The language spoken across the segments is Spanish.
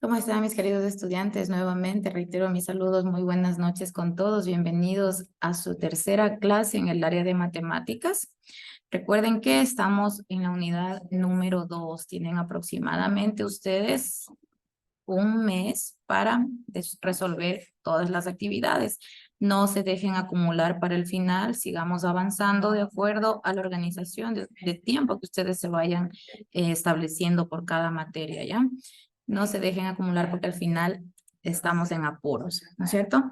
¿Cómo están mis queridos estudiantes? Nuevamente reitero mis saludos, muy buenas noches con todos. Bienvenidos a su tercera clase en el área de matemáticas. Recuerden que estamos en la unidad número 2. Tienen aproximadamente ustedes un mes para resolver todas las actividades. No se dejen acumular para el final, sigamos avanzando de acuerdo a la organización de tiempo que ustedes se vayan estableciendo por cada materia, ¿ya? No se dejen acumular porque al final estamos en apuros, ¿no es cierto?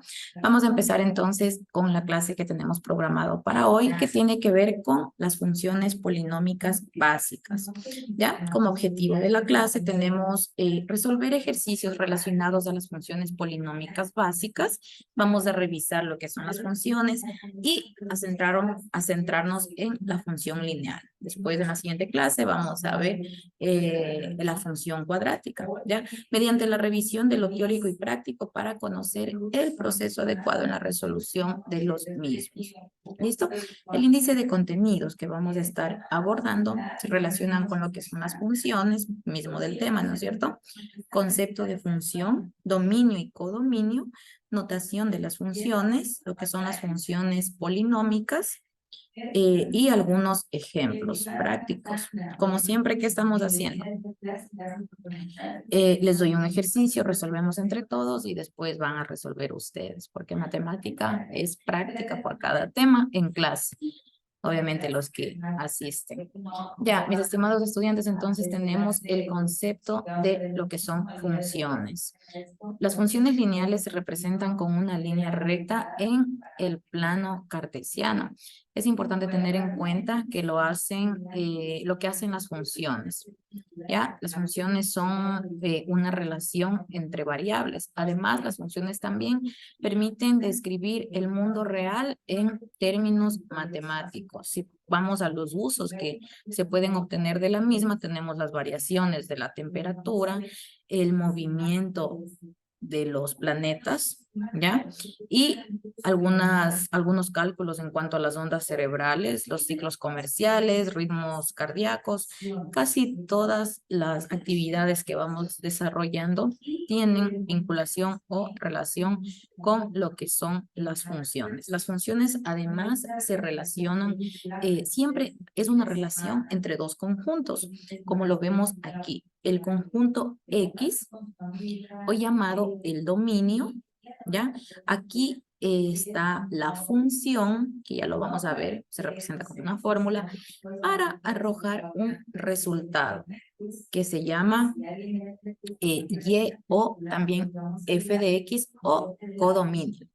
Vamos a empezar entonces con la clase que tenemos programado para hoy, que tiene que ver con las funciones polinómicas básicas. ¿Ya? Como objetivo de la clase tenemos resolver ejercicios relacionados a las funciones polinómicas básicas. Vamos a revisar lo que son las funciones y a centrarnos en la función lineal. Después en la siguiente clase vamos a ver la función cuadrática, ¿ya? Mediante la revisión de lo teórico y práctico para conocer el proceso adecuado en la resolución de los mismos. ¿Listo? El índice de contenidos que vamos a estar abordando se relacionan con lo que son las funciones, mismo del tema, ¿no es cierto? Concepto de función, dominio y codominio, notación de las funciones, lo que son las funciones polinómicas, y algunos ejemplos prácticos. Como siempre, ¿qué estamos haciendo? Les doy un ejercicio, resolvemos entre todos y después van a resolver ustedes, porque matemática es práctica por cada tema en clase. Obviamente los que asisten. Ya, mis estimados estudiantes, entonces tenemos el concepto de lo que son funciones. Las funciones lineales se representan con una línea recta en el plano cartesiano. Es importante tener en cuenta que lo que hacen las funciones. ¿Ya? Las funciones son una relación entre variables. Además, las funciones también permiten describir el mundo real en términos matemáticos. Si vamos a los usos que se pueden obtener de la misma, tenemos las variaciones de la temperatura, el movimiento de los planetas, ¿ya? Y algunos cálculos en cuanto a las ondas cerebrales, los ciclos comerciales, ritmos cardíacos, casi todas las actividades que vamos desarrollando tienen vinculación o relación con lo que son las funciones. Las funciones además se relacionan, siempre es una relación entre dos conjuntos, como lo vemos aquí. El conjunto X, o llamado el dominio, ¿ya? Aquí está la función, que ya lo vamos a ver, se representa con una fórmula, para arrojar un resultado que se llama y o también f de x o codominio.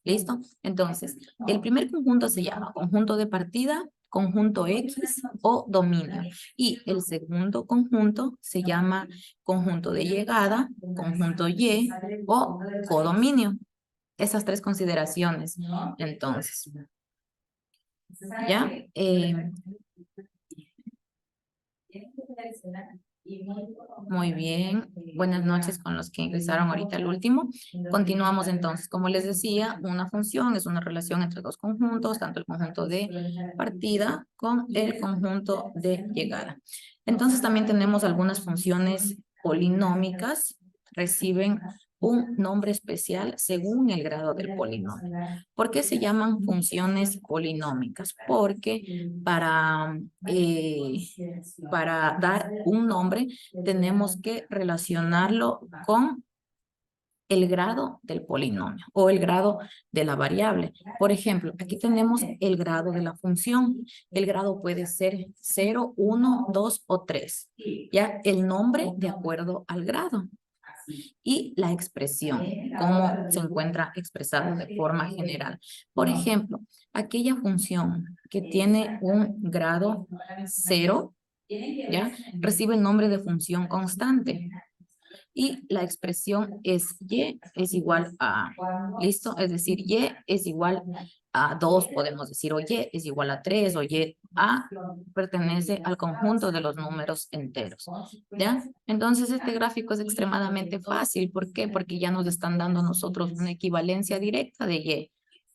¿Listo? Entonces, el primer conjunto se llama conjunto de partida, conjunto X o dominio. Y el segundo conjunto se llama conjunto de llegada, conjunto Y o codominio. Esas tres consideraciones. Entonces, ¿ya? Muy bien, buenas noches con los que ingresaron ahorita al último. Continuamos entonces, como les decía, una función es una relación entre dos conjuntos, tanto el conjunto de partida con el conjunto de llegada. Entonces también tenemos algunas funciones polinómicas, reciben un nombre especial según el grado del polinomio. ¿Por qué se llaman funciones polinómicas? Porque para dar un nombre tenemos que relacionarlo con el grado del polinomio o el grado de la variable. Por ejemplo, aquí tenemos el grado de la función. El grado puede ser 0, 1, 2 o 3. Ya el nombre de acuerdo al grado. Y la expresión, cómo se encuentra expresado de forma general. Por ejemplo, aquella función que tiene un grado 0, ¿ya? Recibe el nombre de función constante. Y la expresión es y es igual a, ¿listo? Es decir, y es igual a 2, podemos decir, o y es igual a 3, o y a pertenece al conjunto de los números enteros, ¿ya? Entonces, este gráfico es extremadamente fácil. ¿Por qué? Porque ya nos están dando nosotros una equivalencia directa de y.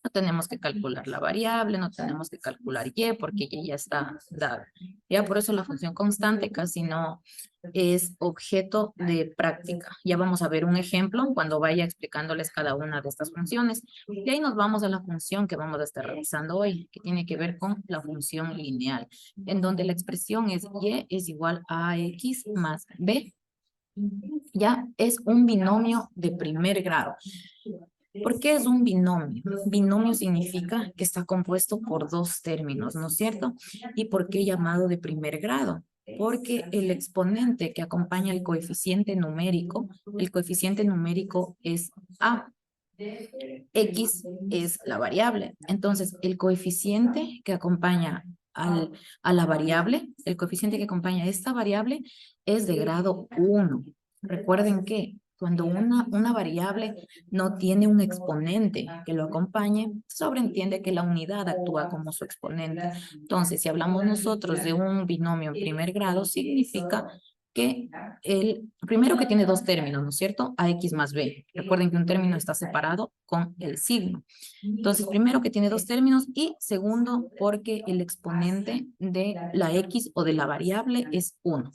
No tenemos que calcular la variable, no tenemos que calcular y porque y ya está dada. Ya por eso la función constante casi no es objeto de práctica. Ya vamos a ver un ejemplo cuando vaya explicándoles cada una de estas funciones. Y ahí nos vamos a la función que vamos a estar revisando hoy, que tiene que ver con la función lineal, en donde la expresión es y es igual a x más b. Ya es un binomio de primer grado. ¿Por qué es un binomio? Binomio significa que está compuesto por dos términos, ¿no es cierto? ¿Y por qué llamado de primer grado? Porque el exponente que acompaña el coeficiente numérico es a. X es la variable. Entonces, el coeficiente que acompaña a la variable, el coeficiente que acompaña a esta variable es de grado 1. Recuerden que cuando una variable no tiene un exponente que lo acompañe, sobreentiende que la unidad actúa como su exponente. Entonces, si hablamos nosotros de un binomio en primer grado, significa que el primero que tiene dos términos, ¿no es cierto? AX más B. Recuerden que un término está separado con el signo. Entonces, primero que tiene dos términos y segundo porque el exponente de la X o de la variable es 1.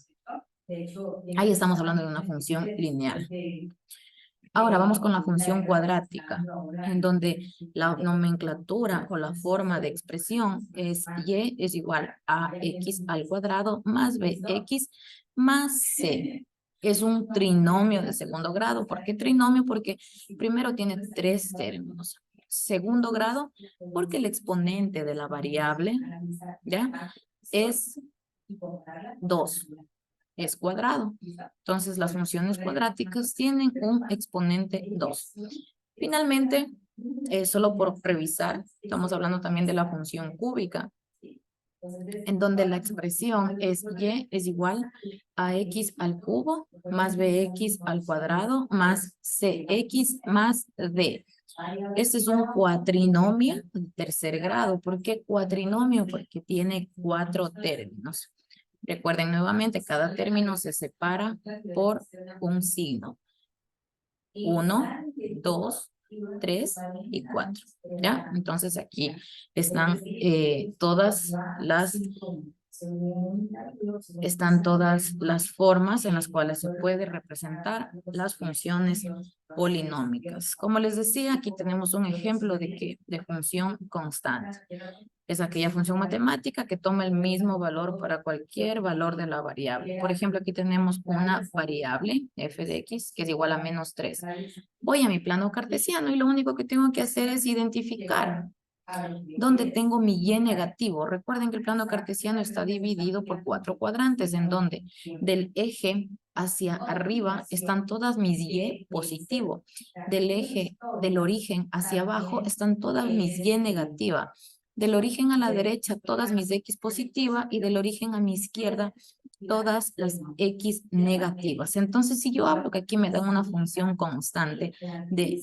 Ahí estamos hablando de una función lineal. Ahora vamos con la función cuadrática, en donde la nomenclatura o la forma de expresión es y es igual a x al cuadrado más bx más c. Es un trinomio de segundo grado. ¿Por qué trinomio? Porque primero tiene tres términos. Segundo grado, porque el exponente de la variable, ¿ya? Es 2. Es cuadrado. Entonces, las funciones cuadráticas tienen un exponente 2. Finalmente, solo por revisar, estamos hablando también de la función cúbica, en donde la expresión es y es igual a x al cubo más bx al cuadrado más cx más d. Este es un cuatrinomio de tercer grado. ¿Por qué cuatrinomio? Porque tiene 4 términos. Recuerden nuevamente, cada término se separa por un signo. 1, 2, 3 y 4. ¿Ya? Entonces aquí están todas las formas en las cuales se puede representar las funciones polinómicas. Como les decía, aquí tenemos un ejemplo de función constante. Es aquella función matemática que toma el mismo valor para cualquier valor de la variable. Por ejemplo, aquí tenemos una variable, f de x, que es igual a menos 3. Voy a mi plano cartesiano y lo único que tengo que hacer es identificar donde tengo mi y negativo. Recuerden que el plano cartesiano está dividido por 4 cuadrantes, en donde del eje hacia arriba están todas mis y positivo. Del eje, del origen hacia abajo están todas mis y negativa. Del origen a la derecha, todas mis x positiva, y del origen a mi izquierda, todas las x negativas. Entonces, si yo hablo que aquí me dan una función constante de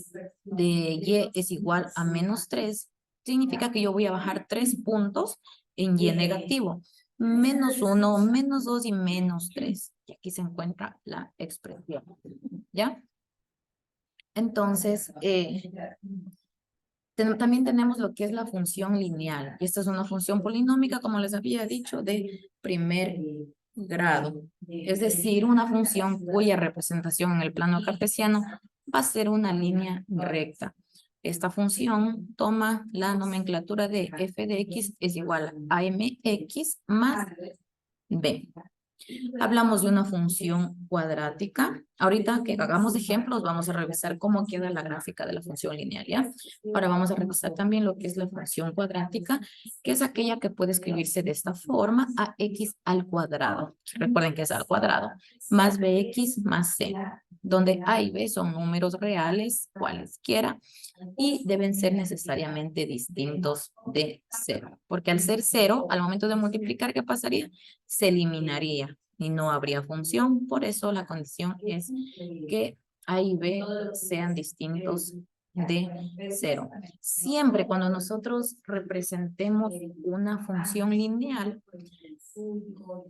y es igual a menos 3, significa que yo voy a bajar 3 puntos en y negativo. Menos 1, menos 2 y menos 3. Y aquí se encuentra la expresión. ¿Ya? Entonces, también tenemos lo que es la función lineal. Y esta es una función polinómica, como les había dicho, de primer grado. Es decir, una función cuya representación en el plano cartesiano va a ser una línea recta. Esta función toma la nomenclatura de f de x es igual a mx más b. Hablamos de una función cuadrática. Ahorita que hagamos ejemplos, vamos a revisar cómo queda la gráfica de la función lineal, ¿ya? Ahora vamos a revisar también lo que es la función cuadrática, que es aquella que puede escribirse de esta forma, ax al cuadrado. Recuerden que es al cuadrado, más bx más c, donde a y b son números reales, cualesquiera, y deben ser necesariamente distintos de 0. Porque al ser 0, al momento de multiplicar, ¿qué pasaría? Se eliminaría y no habría función. Por eso la condición es que A y B sean distintos de 0. Siempre cuando nosotros representemos una función lineal,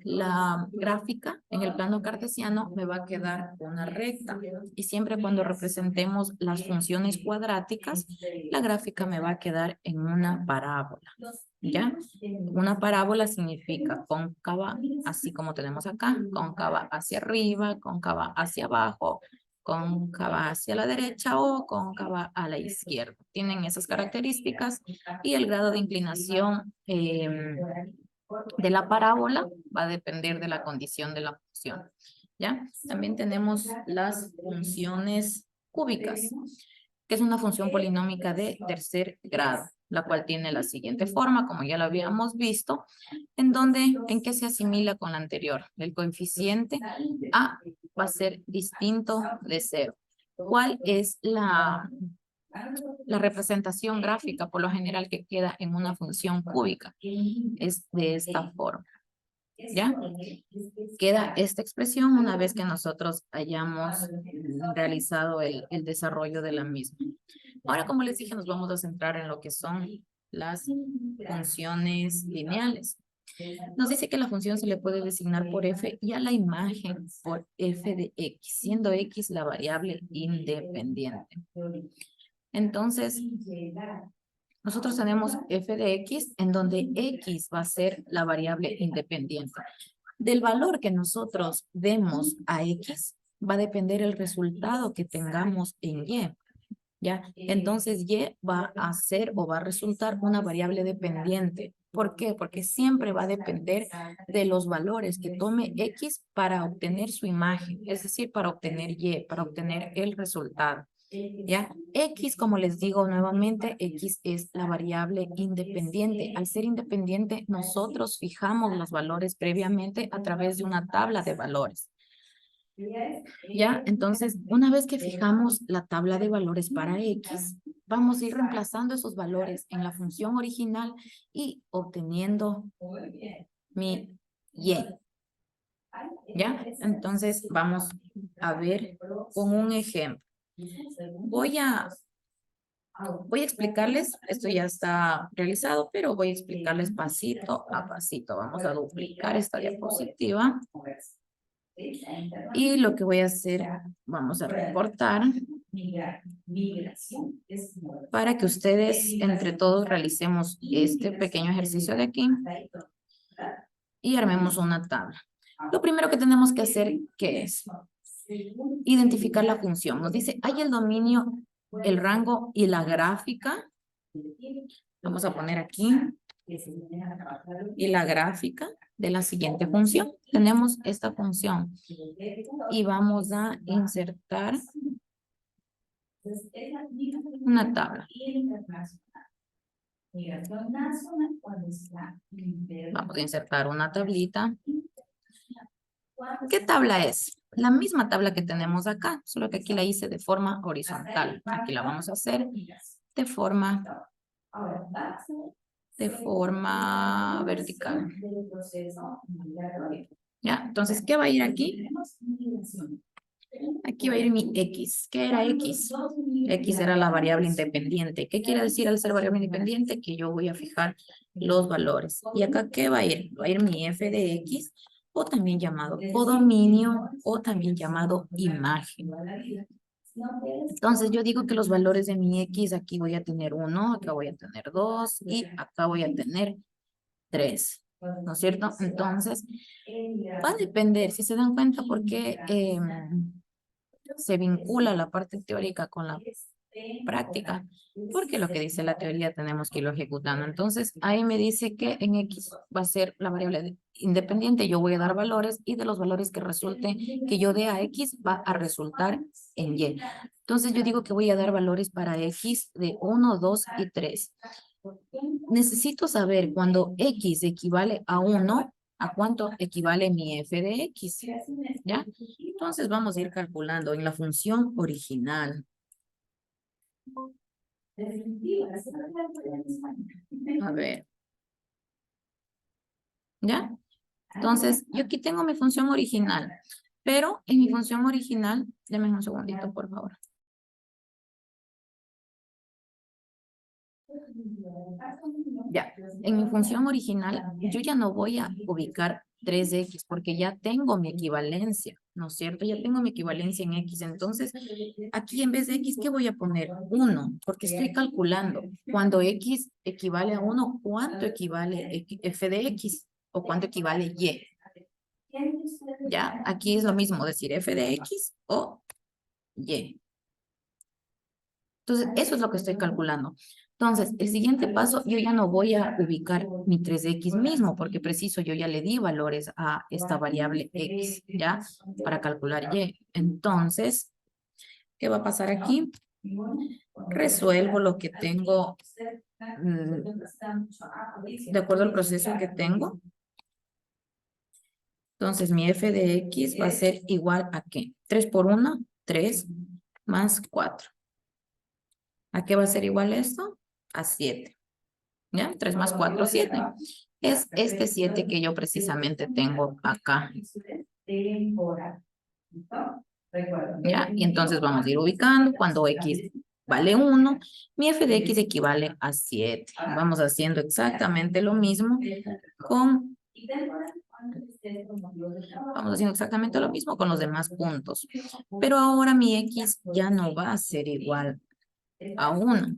la gráfica en el plano cartesiano me va a quedar una recta. Y siempre cuando representemos las funciones cuadráticas, la gráfica me va a quedar en una parábola. ¿Ya? Una parábola significa cóncava, así como tenemos acá, cóncava hacia arriba, cóncava hacia abajo, cóncava hacia la derecha o cóncava a la izquierda. Tienen esas características y el grado de inclinación de la parábola va a depender de la condición de la función. ¿Ya? También tenemos las funciones cúbicas, que es una función polinómica de tercer grado, la cual tiene la siguiente forma, como ya la habíamos visto, en que se asimila con la anterior. El coeficiente A va a ser distinto de 0. ¿Cuál es la representación gráfica por lo general que queda en una función cúbica? Es de esta forma. ¿Ya? Queda esta expresión una vez que nosotros hayamos realizado el desarrollo de la misma. Ahora, como les dije, nos vamos a centrar en lo que son las funciones lineales. Nos dice que la función se le puede designar por f y a la imagen por f de x, siendo x la variable independiente. Entonces, nosotros tenemos f de x en donde x va a ser la variable independiente. Del valor que nosotros demos a x va a depender el resultado que tengamos en y. ¿Ya? Entonces y va a ser o va a resultar una variable dependiente. ¿Por qué? Porque siempre va a depender de los valores que tome x para obtener su imagen, es decir, para obtener y, para obtener el resultado. ¿Ya? X, como les digo nuevamente, X es la variable independiente. Al ser independiente, nosotros fijamos los valores previamente a través de una tabla de valores. ¿Ya? Entonces, una vez que fijamos la tabla de valores para X, vamos a ir reemplazando esos valores en la función original y obteniendo mi Y. ¿Ya? Entonces, vamos a ver con un ejemplo. Voy a explicarles, esto ya está realizado, pero voy a explicarles pasito a pasito. Vamos a duplicar esta diapositiva. Y lo que voy a hacer, vamos a recortar para que ustedes entre todos realicemos este pequeño ejercicio de aquí y armemos una tabla. Lo primero que tenemos que hacer, ¿qué es? Identificar la función. Nos dice, hay el dominio, el rango y la gráfica. Vamos a poner aquí. Y la gráfica de la siguiente función. Tenemos esta función. Y vamos a insertar una tabla. Vamos a insertar una tablita. ¿Qué tabla es? La misma tabla que tenemos acá, solo que aquí la hice de forma horizontal. Aquí la vamos a hacer de forma vertical. ¿Ya? Entonces, ¿qué va a ir aquí? Aquí va a ir mi X. ¿Qué era X? X era la variable independiente. ¿Qué quiere decir al ser variable independiente? Que yo voy a fijar los valores. ¿Y acá qué va a ir? Va a ir mi f de X, o también llamado codominio, o también llamado imagen. Entonces yo digo que los valores de mi X, aquí voy a tener 1, acá voy a tener 2 y acá voy a tener 3. ¿No es cierto? Entonces va a depender, si se dan cuenta, porque se vincula la parte teórica con la práctica, porque lo que dice la teoría tenemos que irlo ejecutando. Entonces, ahí me dice que en X va a ser la variable independiente, yo voy a dar valores y de los valores que resulte que yo dé a X va a resultar en Y. Entonces, yo digo que voy a dar valores para X de 1, 2 y 3. Necesito saber cuando X equivale a 1, ¿a cuánto equivale mi f de X? ¿Ya? Entonces vamos a ir calculando en la función original. A ver. ¿Ya? Entonces, yo aquí tengo mi función original, pero en mi función original, denme un segundito, por favor. Ya, en mi función original, yo ya no voy a ubicar 3x porque ya tengo mi equivalencia, ¿no es cierto? Ya tengo mi equivalencia en x. Entonces, aquí en vez de x, ¿qué voy a poner? 1, porque estoy calculando. Cuando x equivale a 1, ¿cuánto equivale f de x? ¿O cuánto equivale y? Ya, aquí es lo mismo decir f de x o y. Entonces, eso es lo que estoy calculando. Entonces, el siguiente paso, yo ya no voy a ubicar mi 3x mismo, porque preciso, yo ya le di valores a esta variable x, ¿ya? Para calcular y. Entonces, ¿qué va a pasar aquí? Resuelvo lo que tengo de acuerdo al proceso que tengo. Entonces, mi f de x va a ser igual a ¿qué? 3 por 1, 3 más 4. ¿A qué va a ser igual esto? A 7. ¿Ya? 3 más 4, 7. Es este 7 que yo precisamente tengo acá. ¿Ya? Y entonces vamos a ir ubicando cuando x vale 1, mi f de x equivale a 7. Vamos haciendo exactamente lo mismo con... Vamos haciendo exactamente lo mismo con los demás puntos. Pero ahora mi x ya no va a ser igual a 1.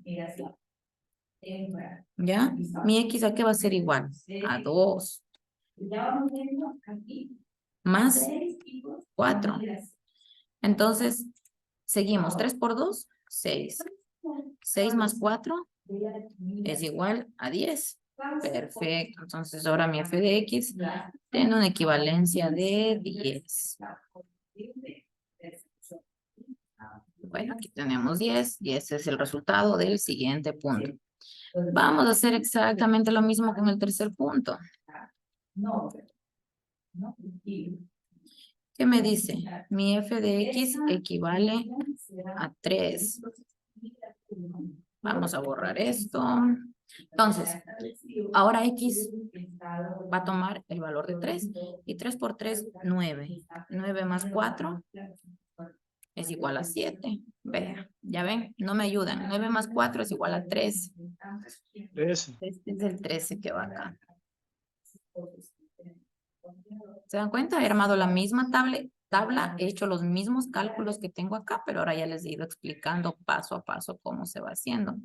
¿Ya? Mi x a qué va a ser igual? A 2. Más 4. Entonces, seguimos. 3 por 2, 6. 6 más 4 es igual a 10. Perfecto. Entonces, ahora mi f de x tiene una equivalencia de 10. Bueno, aquí tenemos 10 y ese es el resultado del siguiente punto. Vamos a hacer exactamente lo mismo con el tercer punto. ¿Qué me dice? Mi f de x equivale a 3. Vamos a borrar esto. Entonces, ahora x va a tomar el valor de 3. Y 3 por 3, 9. 9 más 4 es igual a 7. Vean, ya ven, no me ayudan. 9 más 4 es igual a 13. 13. Este es el 13 que va acá. ¿Se dan cuenta? He armado la misma tabla, he hecho los mismos cálculos que tengo acá, pero ahora ya les he ido explicando paso a paso cómo se va haciendo.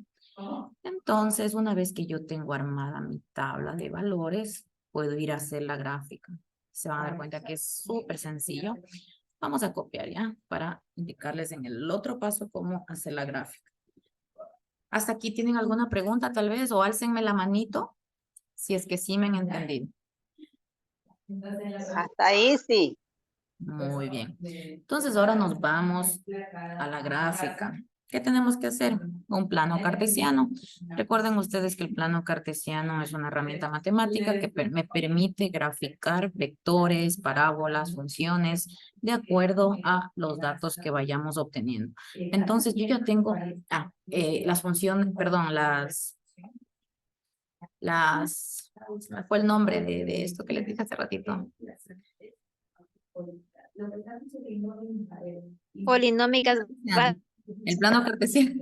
Entonces, una vez que yo tengo armada mi tabla de valores, puedo ir a hacer la gráfica. Se van a dar cuenta que es súper sencillo. Vamos a copiar ya para indicarles en el otro paso cómo hacer la gráfica. ¿Hasta aquí tienen alguna pregunta tal vez? O álcenme la manito si es que sí me han entendido. Hasta ahí sí. Muy bien. Entonces ahora nos vamos a la gráfica. ¿Qué tenemos que hacer? Un plano cartesiano. Recuerden ustedes que el plano cartesiano es una herramienta matemática que me permite graficar vectores, parábolas, funciones, de acuerdo a los datos que vayamos obteniendo. Entonces yo ya tengo las funciones, perdón, ¿me fue el nombre de esto que les dije hace ratito? Polinómicas. El plano cartesiano.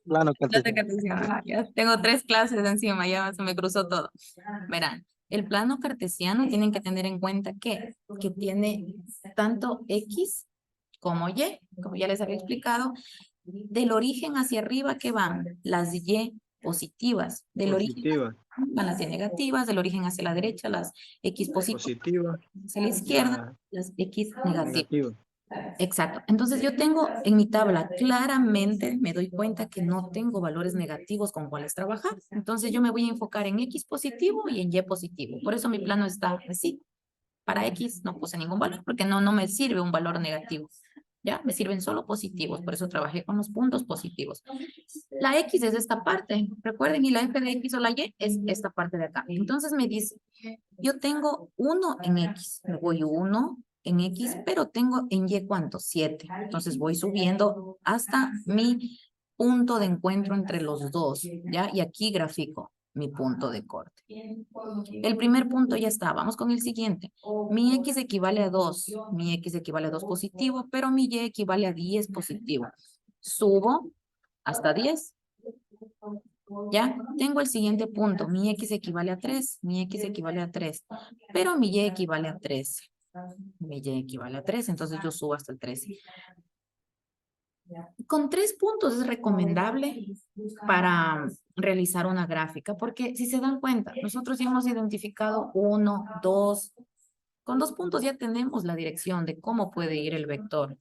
Plano Plano cartesiano. cartesiano. Ya tengo 3 clases encima, ya se me cruzó todo. Verán, el plano cartesiano tienen que tener en cuenta que tiene tanto X como Y, como ya les había explicado. Del origen hacia arriba, ¿qué van? Las Y positivas. Del origen Positiva. van las Y negativas, del origen hacia la derecha, las X positivas. Positiva. Hacia la izquierda, La las X negativas. negativa. Exacto. Entonces yo tengo en mi tabla claramente, me doy cuenta que no tengo valores negativos con cuáles trabajar. Entonces yo me voy a enfocar en X positivo y en Y positivo. Por eso mi plano está así. Para X no puse ningún valor porque no me sirve un valor negativo. ¿Ya? Me sirven solo positivos, por eso trabajé con los puntos positivos. La X es esta parte, recuerden, y la F de X o la Y es esta parte de acá. Entonces me dice, yo tengo 1 en X, me voy 1 en X, pero tengo en Y ¿cuánto? 7. Entonces voy subiendo hasta mi punto de encuentro entre los dos, ¿ya? Y aquí grafico mi punto de corte. El primer punto ya está, vamos con el siguiente. Mi X equivale a 2, mi X equivale a 2 positivo, pero mi Y equivale a 10 positivo. Subo hasta 10. Ya, tengo el siguiente punto. Mi X equivale a 3, mi X equivale a 3, pero mi Y equivale a 13. Mi Y equivale a 3, entonces yo subo hasta el 13. Con 3 puntos es recomendable para realizar una gráfica, porque si se dan cuenta, nosotros ya hemos identificado 1, 2, con 2 puntos ya tenemos la dirección de cómo puede ir el vector.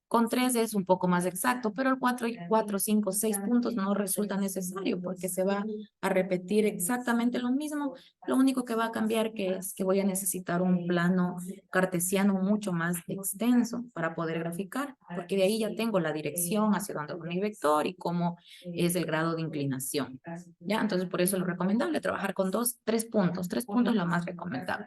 Con 3 es un poco más exacto, pero el 4, 5, 6 puntos no resulta necesario porque se va a repetir exactamente lo mismo. Lo único que va a cambiar es que voy a necesitar un plano cartesiano mucho más extenso para poder graficar, porque de ahí ya tengo la dirección hacia dónde va mi vector y cómo es el grado de inclinación. ¿Ya? Entonces, por eso es lo recomendable trabajar con 3 puntos. 3 puntos es lo más recomendable.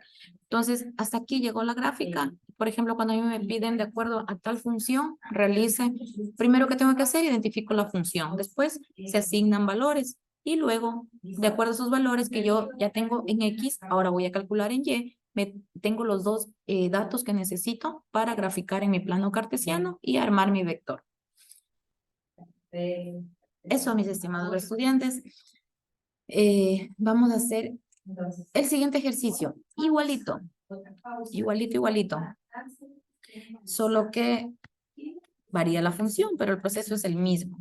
Entonces, hasta aquí llegó la gráfica. Por ejemplo, cuando a mí me piden de acuerdo a tal función, realice, primero que tengo que hacer, identifico la función. Después se asignan valores y luego, de acuerdo a esos valores que yo ya tengo en X, ahora voy a calcular en Y, tengo los dos datos que necesito para graficar en mi plano cartesiano y armar mi vector. Eso, mis estimados estudiantes. Vamos a hacer el siguiente ejercicio. Igualito. Igualito, igualito. Solo que varía la función, pero el proceso es el mismo.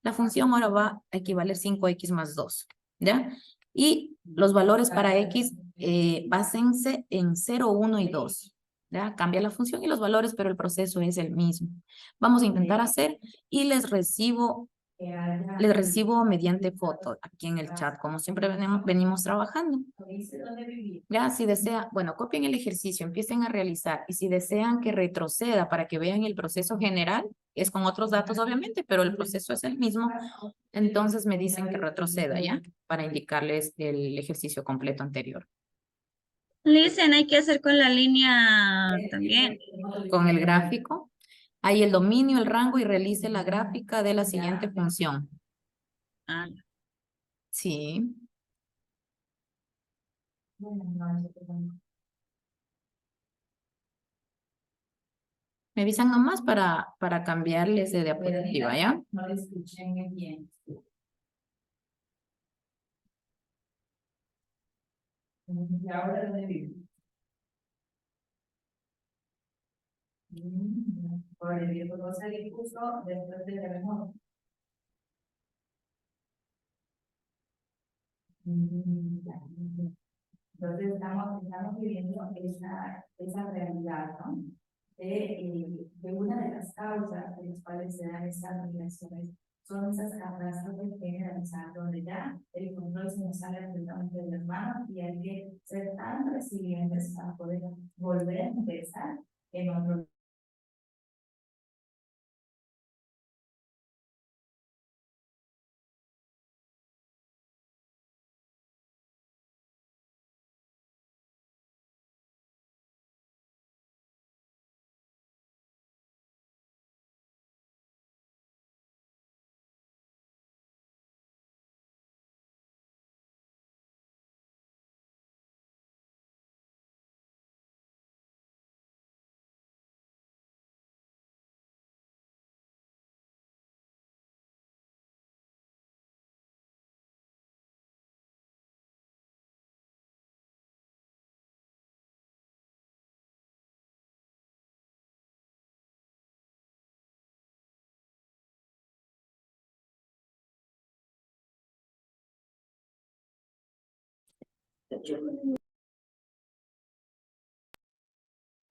La función ahora va a equivaler 5x más 2, ¿ya? Y los valores para x básense en 0, 1 y 2, ¿ya? Cambia la función y los valores, pero el proceso es el mismo. Vamos a intentar hacer y les recibo mediante foto aquí en el chat, como siempre venimos trabajando. Ya, si desea, bueno, copien el ejercicio, empiecen a realizar, y si desean que retroceda para que vean el proceso general, es con otros datos obviamente, pero el proceso es el mismo, entonces me dicen que retroceda, ¿ya? Para indicarles el ejercicio completo anterior. Listen, hay que hacer con la línea también. Con el gráfico, hay el dominio, el rango y realice la gráfica de la siguiente función. Ah, Sí. Me avisan nomás para cambiarles de diapositiva, ¿ya? No le escuché bien. ¿Y ahora dónde vive? Por el viejo cosa que puso después de la mejor. Entonces estamos viviendo esa realidad, ¿no? De una de las causas de las cuales se dan estas migraciones son esas catástrofes generalizadas donde ya el control se nos sale absolutamente de las manos y hay que ser tan resilientes para poder volver a empezar en otro.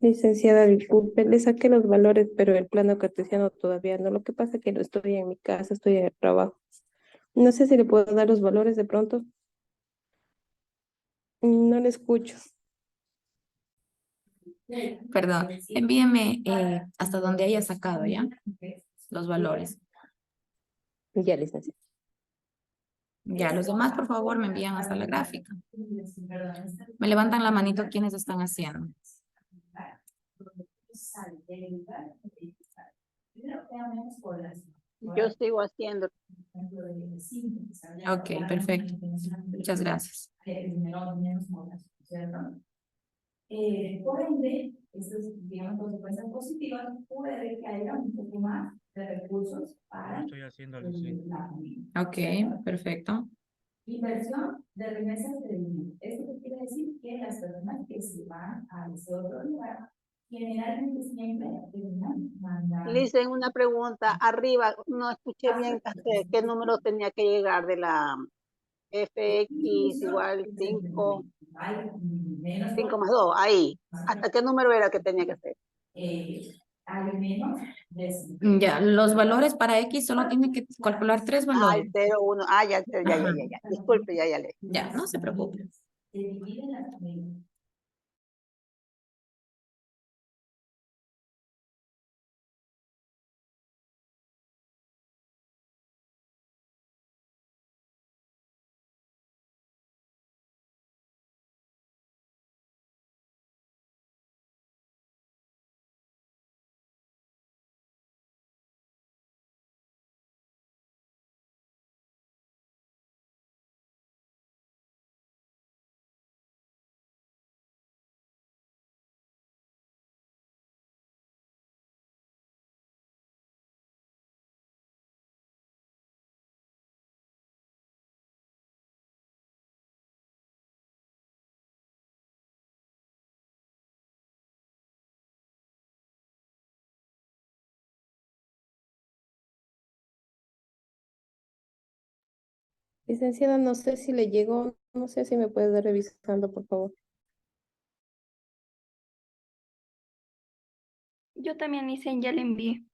Licenciada, disculpe, le saqué los valores, pero el plano cartesiano todavía no. Lo que pasa es que no estoy en mi casa, estoy en el trabajo. No sé si le puedo dar los valores de pronto. No le escucho. Perdón, envíeme hasta donde haya sacado, ¿ya? Los valores. Ya, licenciada. Ya, los demás, por favor, me envían hasta la gráfica. Me levantan la manito quienes están haciendo. Yo sigo haciendo. Ok, perfecto. Muchas gracias. Por ende, estas, digamos, consecuencias positivas puede que haya un poco más de recursos Lo para estoy haciendo, Lucy. la familia. Ok, perfecto. Inversión de remesas de dinero. Esto quiere decir que las personas que se van a ese otro lugar generalmente siempre terminan mandando. Listen, una pregunta. Arriba, no escuché bien qué número tenía que llegar de la FX igual 5, 5 más 2, ahí. ¿Hasta qué número era que tenía que hacer? Al menos ya, los valores para X solo tiene que calcular 3 Ay, valores. 0, 1. Ah, ya. Disculpe, ya le. Ya, no se preocupe. Se dividen las familias. Licenciada, no sé si le llegó, no sé si me puede dar revisando, por favor. Yo también hice, ya le envié.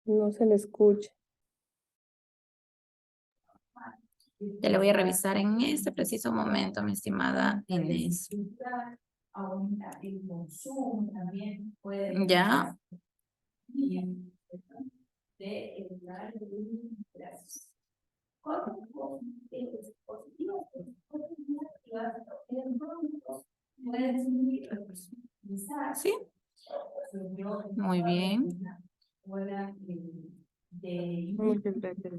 No se le escucha. Ya le voy a revisar en este preciso momento, mi estimada Inés. Ya. Sí. Muy bien. Muchas gracias.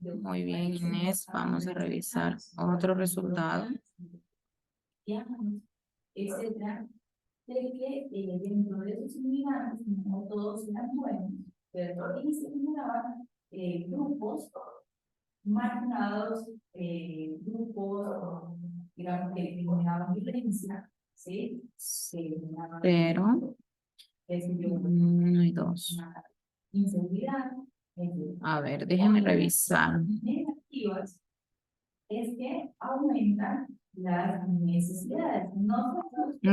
Muy bien, Inés. Vamos a revisar otro resultado. Etcétera, de que dentro de esos inmigrantes no todos eran buenos, pero y se generaban grupos marginados, grupos, digamos, que generaban violencia, ¿sí? Pero, uno y dos. Inseguridad. A ver, déjenme revisar. Negativas es que aumentan las necesidades.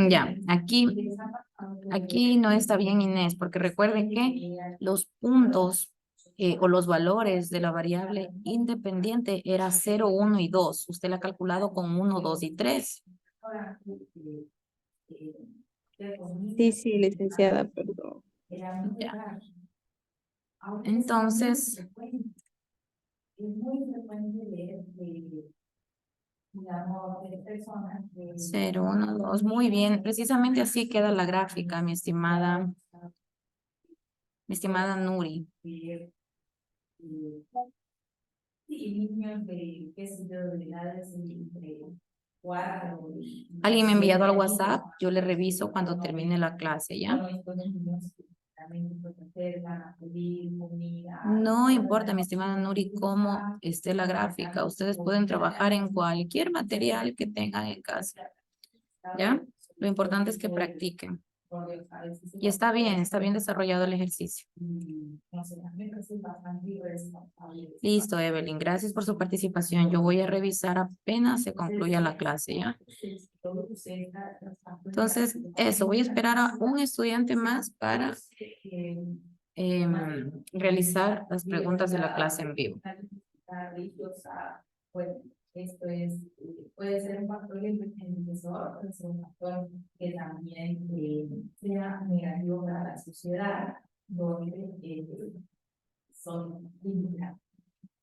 Ya, aquí no está bien, Inés, porque recuerden que los puntos o los valores de la variable independiente era 0, 1 y 2. Usted la ha calculado con 1, 2 y 3. Sí, licenciada, perdón. Ya. Entonces, es muy frecuente ver digamos, de personas de 0, 1, 2, muy bien, precisamente así queda la gráfica, mi estimada Nuri. Sí, niños de, qué sé yo, de edades entre 4 y... Alguien me ha enviado al WhatsApp, yo le reviso cuando termine la clase, ¿ya? No importa, mi estimada Nuri, cómo esté la gráfica. Ustedes pueden trabajar en cualquier material que tengan en casa, ¿ya? Lo importante es que practiquen. Y está bien desarrollado el ejercicio. Listo, Evelyn. Gracias por su participación. Yo voy a revisar apenas se concluya la clase, ¿ya? Entonces, eso. Voy a esperar a un estudiante más para realizar las preguntas de la clase en vivo. Esto es, puede ser un factor enriquecedor, puede ser un factor que también sea negativo para la sociedad, donde son inmigrantes.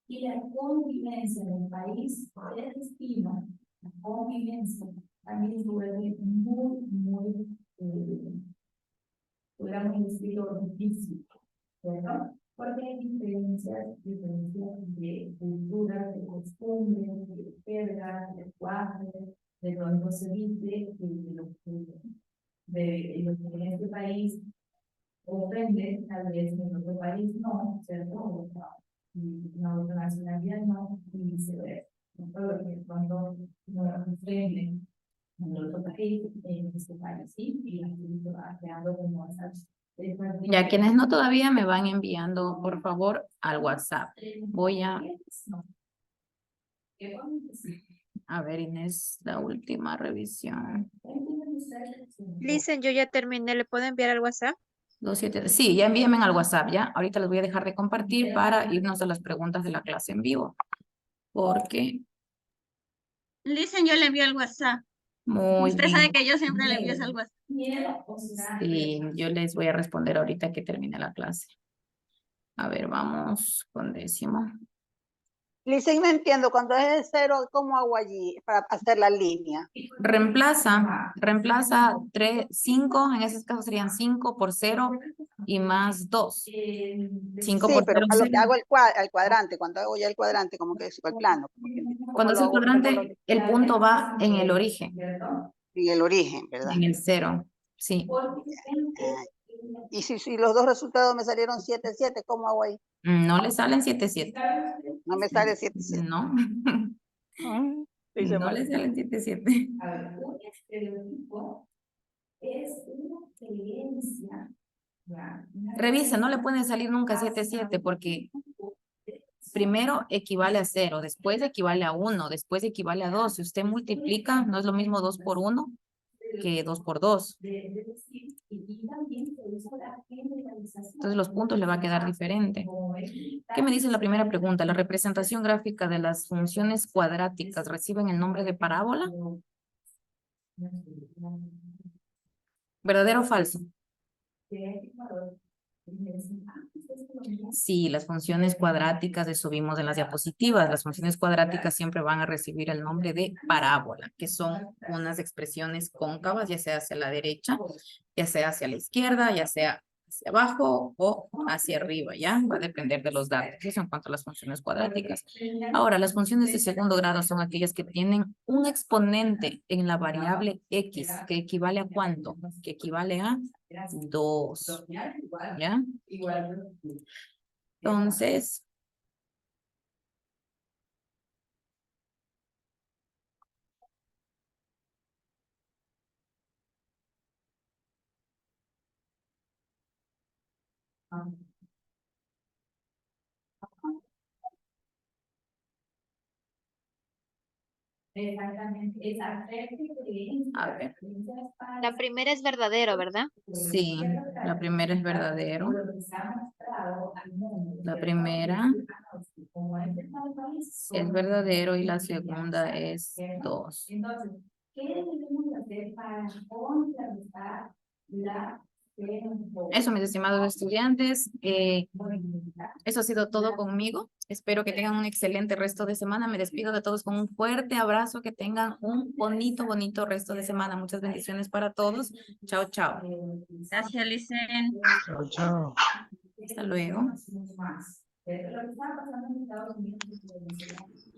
Y la convivencia en el país es distinta. La convivencia también se vuelve muy, digamos, estilo difícil, ¿verdad? Porque hay diferencias de culturas, de costumbres, de jergas, de lenguaje, de donde se dice de lo que en este país ofende, tal vez en otro país no, ¿cierto? O una otra nacionalidad no, y viceversa. Entonces, cuando nos ofende en otro país, en este país sí, y así se va creando como esas. Ya quienes no todavía me van enviando, por favor, al WhatsApp. Voy a ver, Inés, la última revisión. Listen, yo ya terminé, ¿le puedo enviar al WhatsApp? 27. Sí, ya envíenme al WhatsApp, ya. Ahorita les voy a dejar de compartir para irnos a las preguntas de la clase en vivo. Porque, Listen, yo le envío al WhatsApp. muy Usted bien. sabe que yo siempre le envío al WhatsApp. Sí, yo les voy a responder ahorita que termine la clase. A ver, vamos con 10º. Listen, no entiendo, cuando es el 0, ¿cómo hago allí para hacer la línea? Reemplaza 3, 5, en ese caso serían 5 por 0 y más 2. 5 Sí, por pero 0, a lo que 0. hago al cuadrante, cuando hago ya el cuadrante, como que es el plano. Cuando es el cuadrante, el punto va en el origen, En el origen, ¿verdad? en el 0. Sí. Ah, y si los dos resultados me salieron 7, 7, ¿cómo hago ahí? No le salen 7, 7. No me sale 7, 7. No. Sí, se No le parece. salen 7, 7. A ver, un estereotipo es una creencia. Revisa, no le pueden salir nunca 7, 7 porque primero equivale a 0, después equivale a 1, después equivale a 2. Si usted multiplica, no es lo mismo 2 por 1 que 2 por 2. Entonces los puntos le va a quedar diferente. ¿Qué me dice la primera pregunta? ¿La representación gráfica de las funciones cuadráticas reciben el nombre de parábola? ¿Verdadero o falso? Sí, las funciones cuadráticas, eso vimos en las diapositivas, las funciones cuadráticas siempre van a recibir el nombre de parábola, que son unas expresiones cóncavas, ya sea hacia la derecha, ya sea hacia la izquierda, ya sea hacia abajo o hacia arriba, ¿ya? Va a depender de los datos. Eso en cuanto a las funciones cuadráticas. Ahora, las funciones de segundo grado son aquellas que tienen un exponente en la variable x, que equivale a ¿cuánto? Que equivale a 2, ¿ya? Entonces, a ver, La primera es verdadero, ¿verdad? sí, la primera es verdadero. La primera es verdadero y la segunda es 2. Eso, mis estimados estudiantes, eso ha sido todo conmigo. Espero que tengan un excelente resto de semana. Me despido de todos con un fuerte abrazo. Que tengan un bonito, bonito resto de semana. Muchas bendiciones para todos. Chao, chao. Gracias, Listen. Chao, chao. Hasta luego.